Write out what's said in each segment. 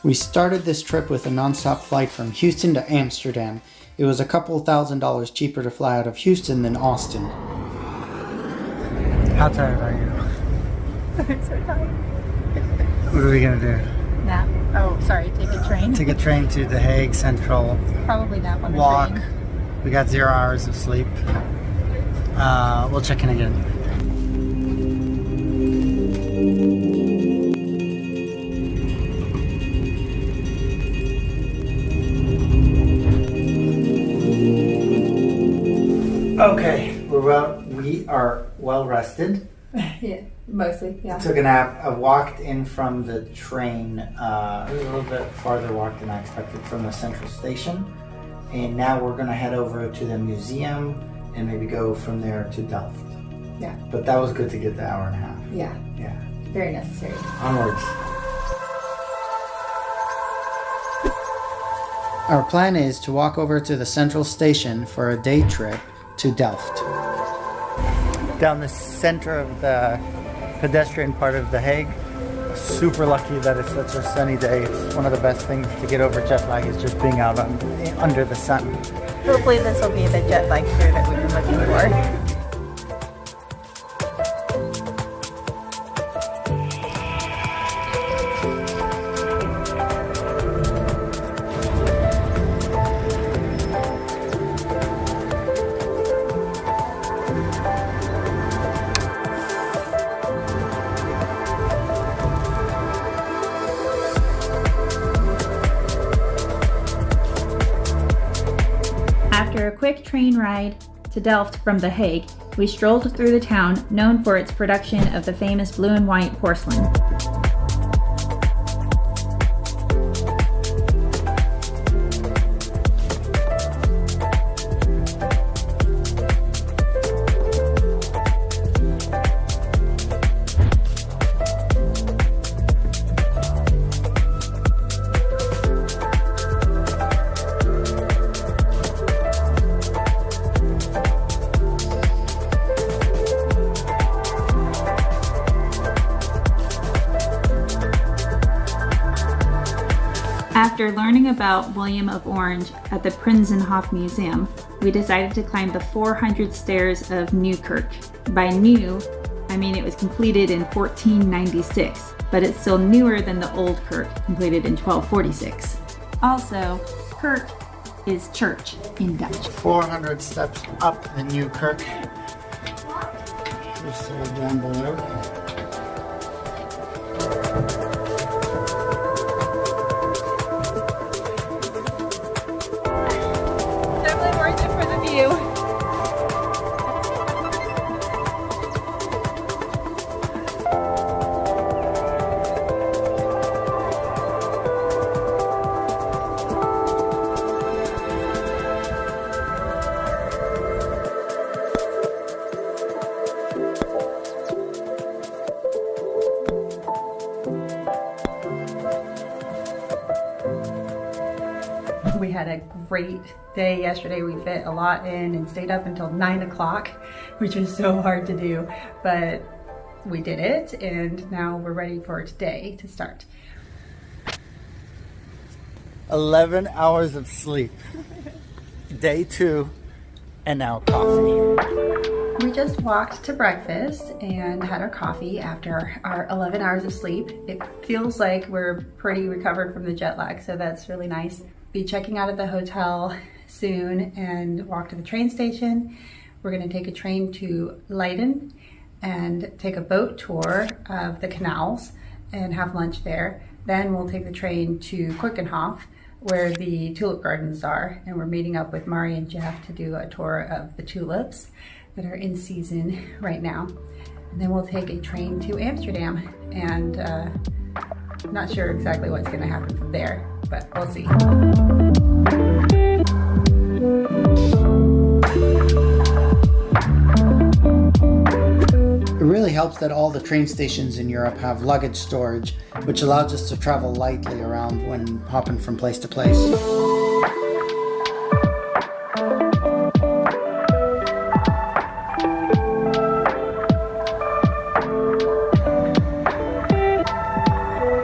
We started this trip with a nonstop flight from Houston to Amsterdam. It was a couple $1,000s cheaper to fly out of Houston than Austin. How tired are you? I'm so tired. What are we gonna do? Nap. Oh, sorry, take a train. Take a train to The Hague Central. Probably nap on the Walk. train. We got 0 hours of sleep. We'll check in again. Okay, we are well rested. Yeah, mostly, yeah. Took a nap. I walked in from the train. It was a little bit farther walk than I expected from the central station. And now we're going to head over to the museum and maybe go from there to Delft. Yeah. But that was good to get the hour and a half. Yeah. Yeah. Very necessary. Onwards. Our plan is to walk over to the central station for a day trip to Delft. Down the center of the pedestrian part of The Hague. Super lucky that it's such a sunny day. It's one of the best things to get over jet lag is just being out under the sun. Hopefully this will be the jet lag cure that we've been looking for. After a quick train ride to Delft from The Hague, we strolled through the town known for its production of the famous blue and white porcelain. After learning about William of Orange at the Prinsenhof Museum, we decided to climb the 400 stairs of Newkirk. By new, I mean it was completed in 1496, but it's still newer than the old Kirk, completed in 1246. Also, Kirk is church in Dutch. 400 steps up the Newkirk. Just down below. Definitely worth it for the view. We had a great day yesterday. We fit a lot in and stayed up until 9 o'clock, which was so hard to do, but we did it, and now we're ready for today to start. 11 hours of sleep. Day 2, and now coffee. We just walked to breakfast and had our coffee after our 11 hours of sleep. It feels like we're pretty recovered from the jet lag, so that's really nice. Be checking out of the hotel soon and walk to the train station. We're going to take a train to Leiden and take a boat tour of the canals and have lunch there. Then we'll take the train to Quickenhof, where the tulip gardens are, and we're meeting up with Mari and Jeff to do a tour of the tulips that are in season right now. And then we'll take a train to Amsterdam, and not sure exactly what's going to happen from there, but we'll see. It really helps that all the train stations in Europe have luggage storage, which allows us to travel lightly around when hopping from place to place.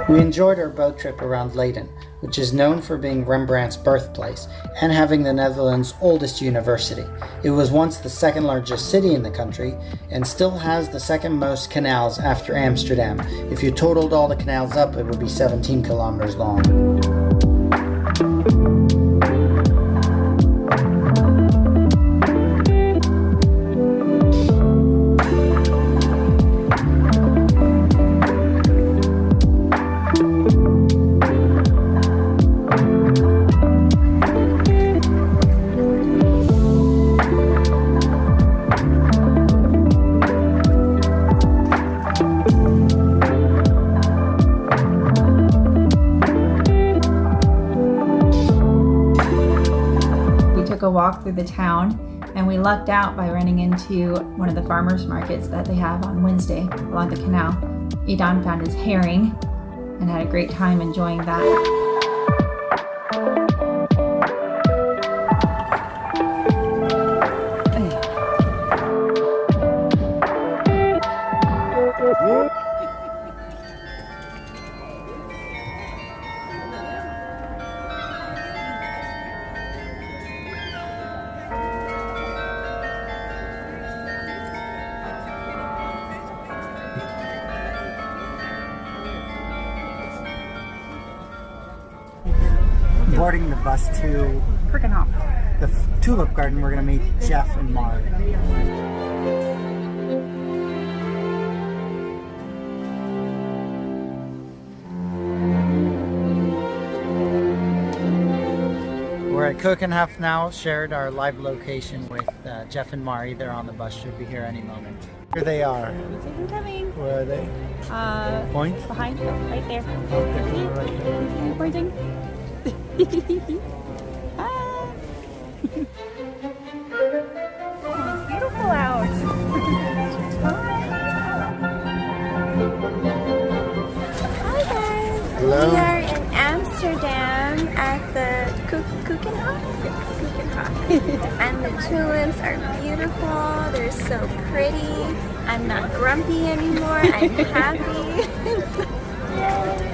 We enjoyed our boat trip around Leiden, which is known for being Rembrandt's birthplace and having the Netherlands' oldest university. It was once the second largest city in the country and still has the second most canals after Amsterdam. If you totaled all the canals up, it would be 17 kilometers long. A walk through the town, and we lucked out by running into one of the farmers markets that they have on Wednesday along the canal. Idan found his herring and had a great time enjoying that. Boarding the bus to the Tulip Garden. We're going to meet Jeff and Mari. We're at Keukenhof now, shared our live location with Jeff and Mari. They're on the bus, should be here any moment. Here they are. Coming. Where are they? Point? Behind you, right there. Okay, right there. Pointing. Ah. Oh, it's beautiful out. Hi guys. Hello. We are in Amsterdam at the Keukenhof. And the tulips are beautiful. They're so pretty. I'm not grumpy anymore. I'm happy. Yay.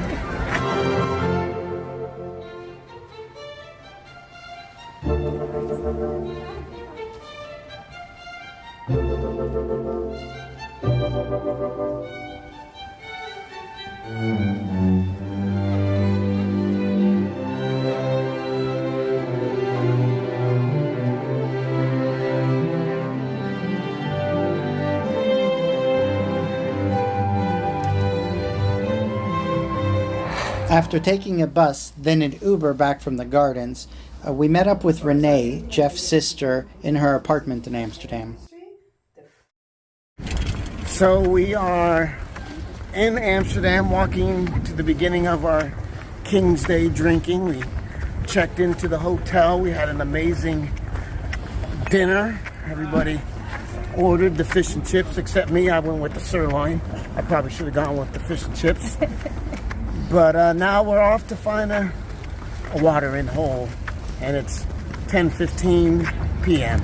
After taking a bus, then an Uber back from the gardens, we met up with Renee, Jeff's sister, in her apartment in Amsterdam. So we are in Amsterdam, walking to the beginning of our King's Day drinking. We checked into the hotel. We had an amazing dinner. Everybody ordered the fish and chips except me. I went with the sirloin. I probably should have gone with the fish and chips. But now we're off to find a watering hole, and it's 10:15 p.m.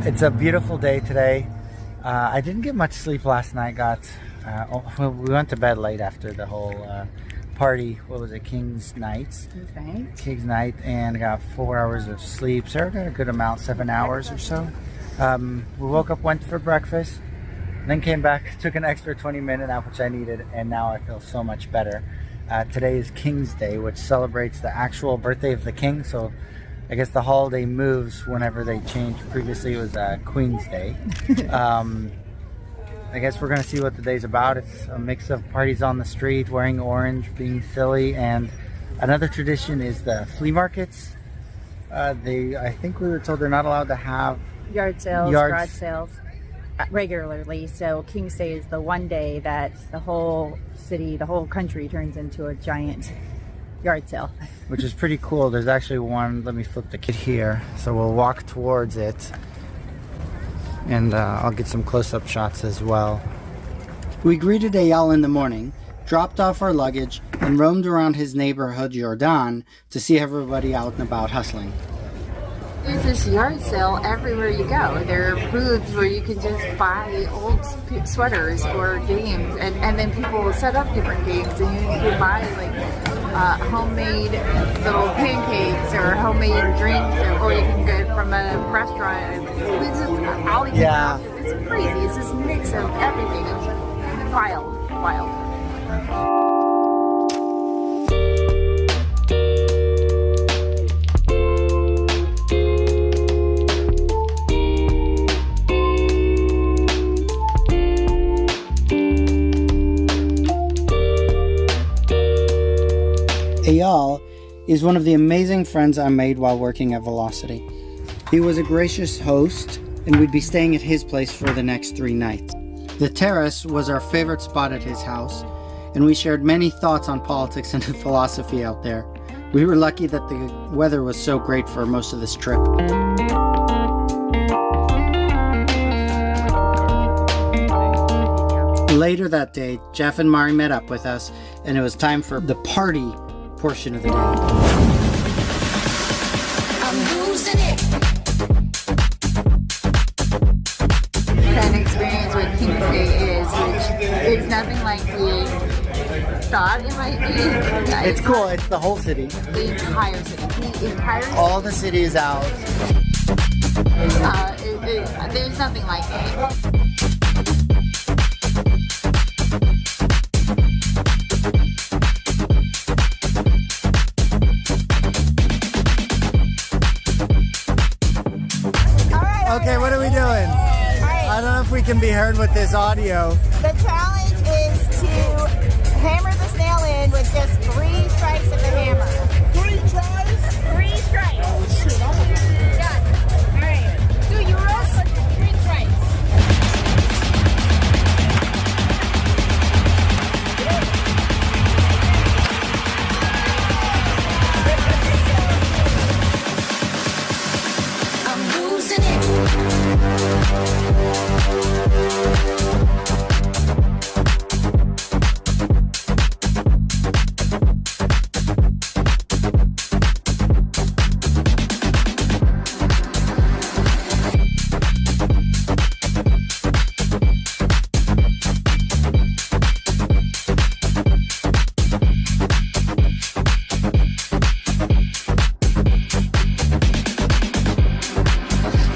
It's a beautiful day today. I didn't get much sleep last night. We went to bed late after the whole party. What was it? King's Night. King's Night, and got 4 hours of sleep. Sarah got a good amount, 7 hours or so. We woke up, went for breakfast, then came back, took an extra 20-minute nap, which I needed, and now I feel so much better. Today is King's Day, which celebrates the actual birthday of the king. So I guess the holiday moves whenever they change. Previously it was Queen's Day. I guess we're gonna see what the day's about. It's a mix of parties on the street, wearing orange, being silly, and another tradition is the flea markets. I think we were told they're not allowed to have yard sales, Yard- garage sales regularly. So King's Day is the one day that the whole city, the whole country turns into a giant yard sale. Which is pretty cool. There's actually one, let me flip the kit here. So we'll walk towards it. And I'll get some close-up shots as well. We greeted Eyal in the morning, dropped off our luggage, and roamed around his neighborhood, Jordan, to see everybody out and about hustling. There's this yard sale everywhere you go. There are booths where you can just buy old sweaters or games, and then people will set up different games, and you can buy like homemade little pancakes or homemade drinks, or you can get from a restaurant. It's just all these options. It's crazy. It's this mix of everything. It's wild, wild. Eyal is one of the amazing friends I made while working at Velocity. He was a gracious host, and we'd be staying at his place for the next 3 nights. The terrace was our favorite spot at his house, and we shared many thoughts on politics and philosophy out there. We were lucky that the weather was so great for most of this trip. Later that day, Jeff and Mari met up with us, and it was time for the party portion of the day. I'm losing it. An experience with King's Day is, which is nothing like we thought it might be. It's cool. It's the whole city. The entire city. The entire city. All the city is out. There's nothing like it. Okay, what are we doing? I don't know if we can be heard with this audio. The challenge is to hammer the snail in with just 3 strikes of the hammer. 3 tries? 3 strikes. Oh, shit. Done. All right. 2 euros, 3 strikes. I'm losing it.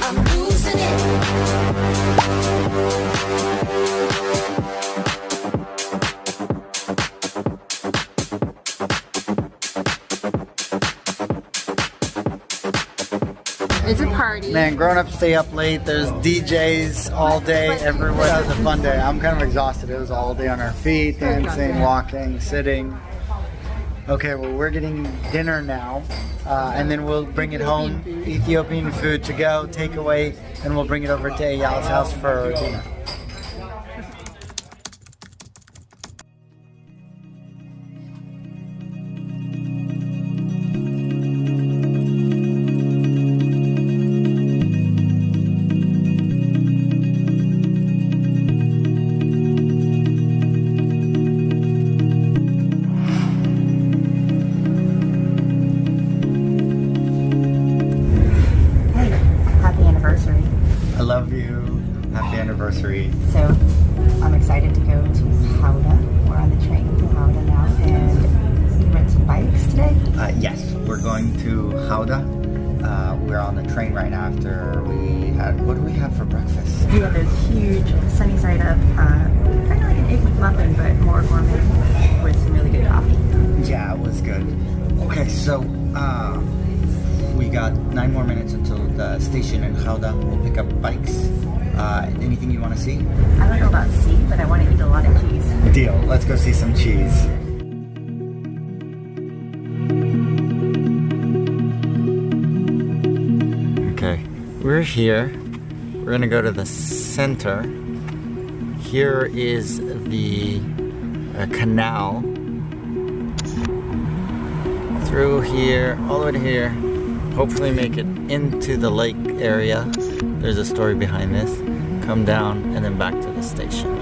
I'm losing it. It's a party. Man, grown-ups stay up late. There's DJs all day, everywhere. That was a fun day. I'm kind of exhausted. It was all day on our feet, dancing, walking, sitting. Okay, well, we're getting dinner now, and then we'll bring it home. Ethiopian food to go, takeaway, and we'll bring it over to Eyal's house for dinner. Happy anniversary. I love you. Happy anniversary. So I'm excited to go to Howda. We're on the train to Howda now and rent some bikes today. Yes, we're going to Howda. We're on the train right now after we had, what do we have for breakfast? We have this huge sunny side up, kind of like an egg McMuffin, but more gourmet with some really good coffee. Yeah, it was good. Okay, so we got 9 more minutes until the station in Howda. We'll pick up bikes. Anything you want to see? I don't know about C, but I want to eat a lot of cheese. Deal. Let's go see some cheese. Okay, we're here. We're gonna go to the center. Here is the canal. Through here, all the way to here. Hopefully make it into the lake area. There's a story behind this. Come down and then back to the station.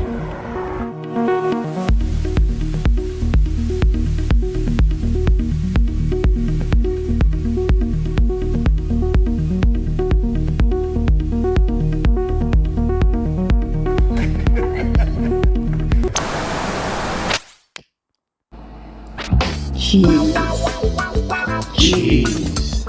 Cheese. Cheese.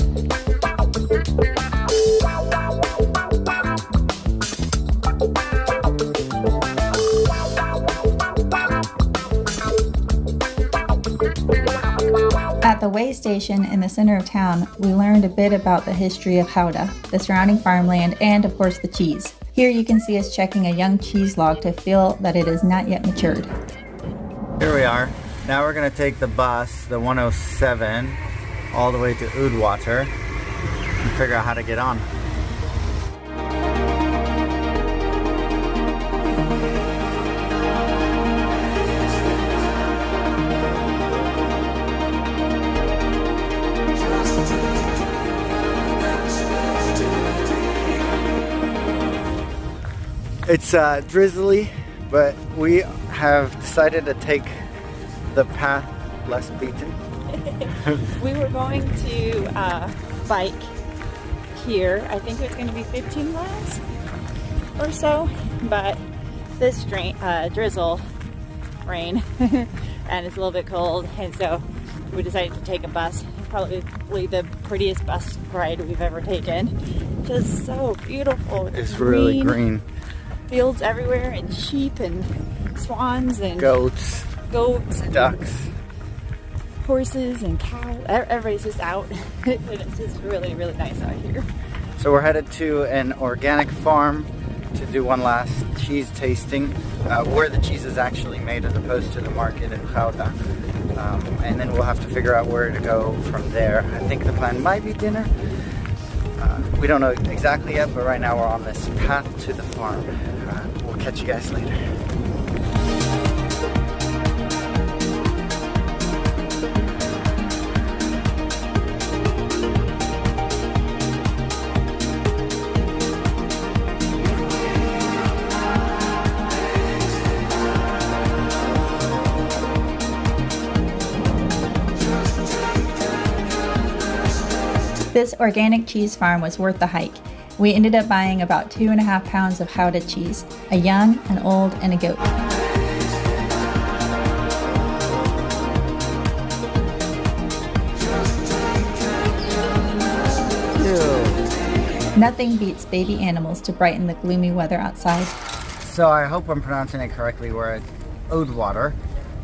At the way station in the center of town, we learned a bit about the history of Gouda, the surrounding farmland, and of course the cheese. Here you can see us checking a young cheese log to feel that it is not yet matured. Here we are. Now we're gonna take the bus, the 107, all the way to Oudwater and figure out how to get on. It's drizzly, but we have decided to take the path less beaten. We were going to bike here. I think it was going to be 15 miles or so, but this drizzle rain and it's a little bit cold, and so we decided to take a bus. Probably the prettiest bus ride we've ever taken. Just so beautiful. It's really green. Fields everywhere, and sheep and swans and goats, ducks, horses and cows. Everybody's just out. And it's just really, really nice out here. So we're headed to an organic farm to do one last cheese tasting, where the cheese is actually made as opposed to the market in Gouda. And then we'll have to figure out where to go from there. I think the plan might be dinner. We don't know exactly yet, but right now we're on this path to the farm. We'll catch you guys later. This organic cheese farm was worth the hike. We ended up buying about 2.5 pounds of Gouda cheese, a young, an old, and a goat. Ew. Nothing beats baby animals to brighten the gloomy weather outside. So I hope I'm pronouncing it correctly. We're at Oudwater,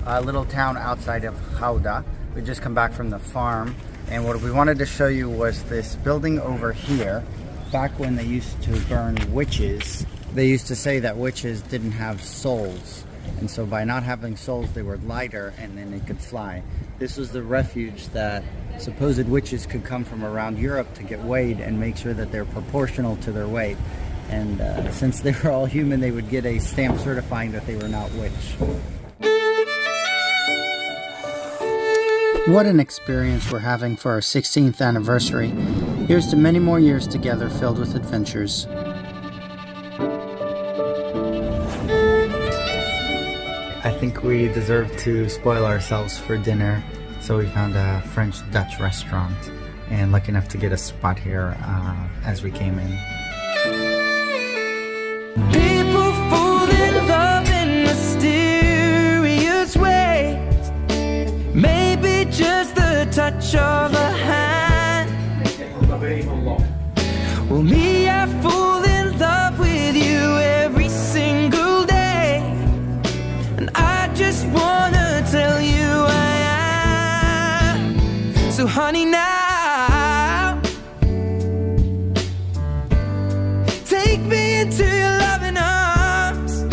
a little town outside of Gouda. We just come back from the farm. And what we wanted to show you was this building over here. Back when they used to burn witches, they used to say that witches didn't have souls. And so by not having souls, they were lighter and then they could fly. This was the refuge that supposed witches could come from around Europe to get weighed and make sure that they're proportional to their weight. And since they were all human, they would get a stamp certifying that they were not witch. What an experience we're having for our 16th anniversary. Here's to many more years together filled with adventures. I think we deserve to spoil ourselves for dinner, so we found a French-Dutch restaurant and lucky enough to get a spot here as we came in. People fall in love in mysterious ways. Maybe just the touch of a hand. Well, me, I fall in love with you every single day, and I just wanna tell you I am. So honey, now take me into your loving arms.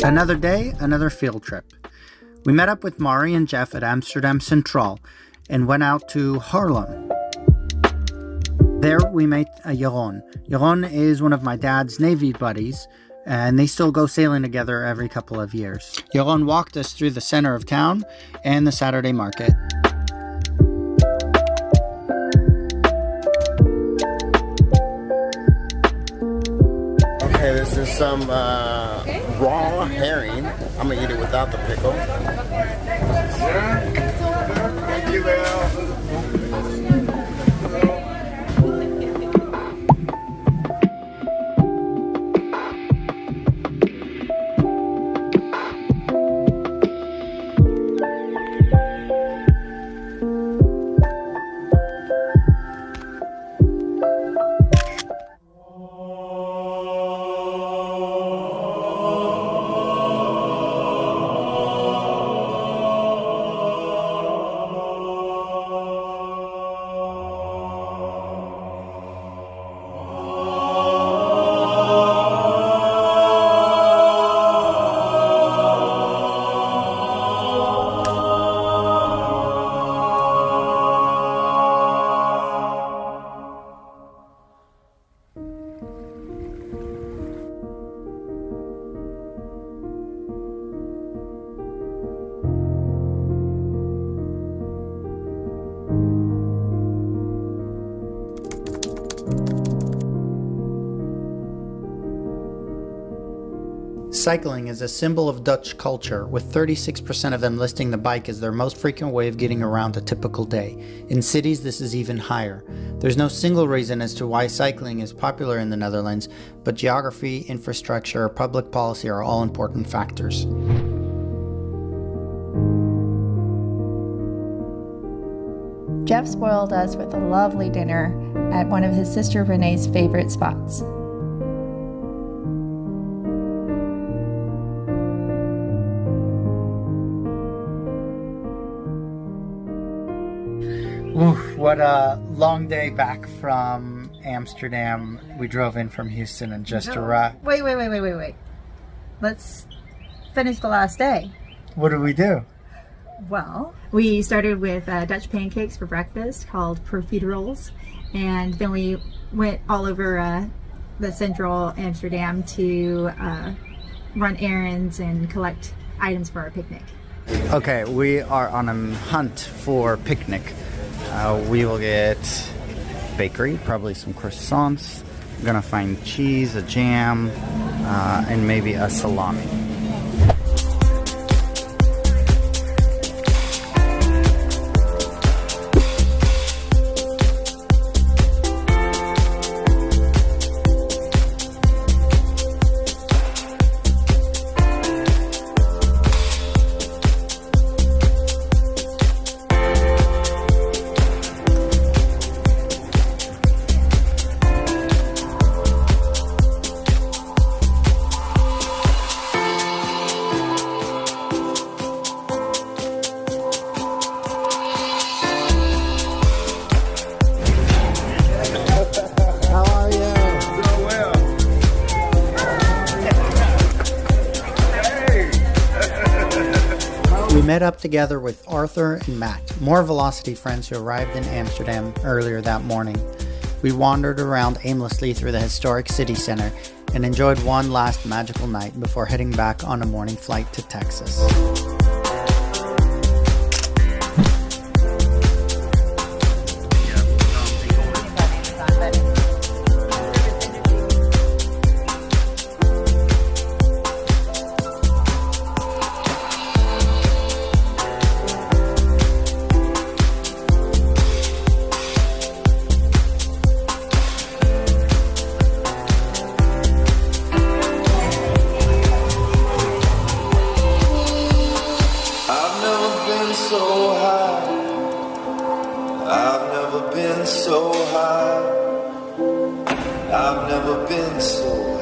Another day, another field trip. We met up with Mari and Jeff at Amsterdam Central and went out to Haarlem. There we met Jeroen. Jeroen is one of my dad's Navy buddies, and they still go sailing together every couple of years. Jeroen walked us through the center of town and the Saturday market. Okay, this is some raw herring. I'm gonna eat it without the pickle. Thank you, Bill. Cycling is a symbol of Dutch culture, with 36% of them listing the bike as their most frequent way of getting around a typical day. In cities, this is even higher. There's no single reason as to why cycling is popular in the Netherlands, but geography, infrastructure, public policy are all important factors. Jeff spoiled us with a lovely dinner at one of his sister Renee's favorite spots. Oof, what a long day back from Amsterdam. We drove in from Houston and just arrived. Wait. Let's finish the last day. What did we do? Well, we started with Dutch pancakes for breakfast called profiteroles, and then we went all over the central Amsterdam to run errands and collect items for our picnic. Okay, we are on a hunt for picnic. We will get bakery, probably some croissants. I'm gonna find cheese, a jam, and maybe a salami. We met up together with Arthur and Matt, more Velocity friends who arrived in Amsterdam earlier that morning. We wandered around aimlessly through the historic city center and enjoyed one last magical night before heading back on a morning flight to Texas. So high, I've never been so high, I've never been so high.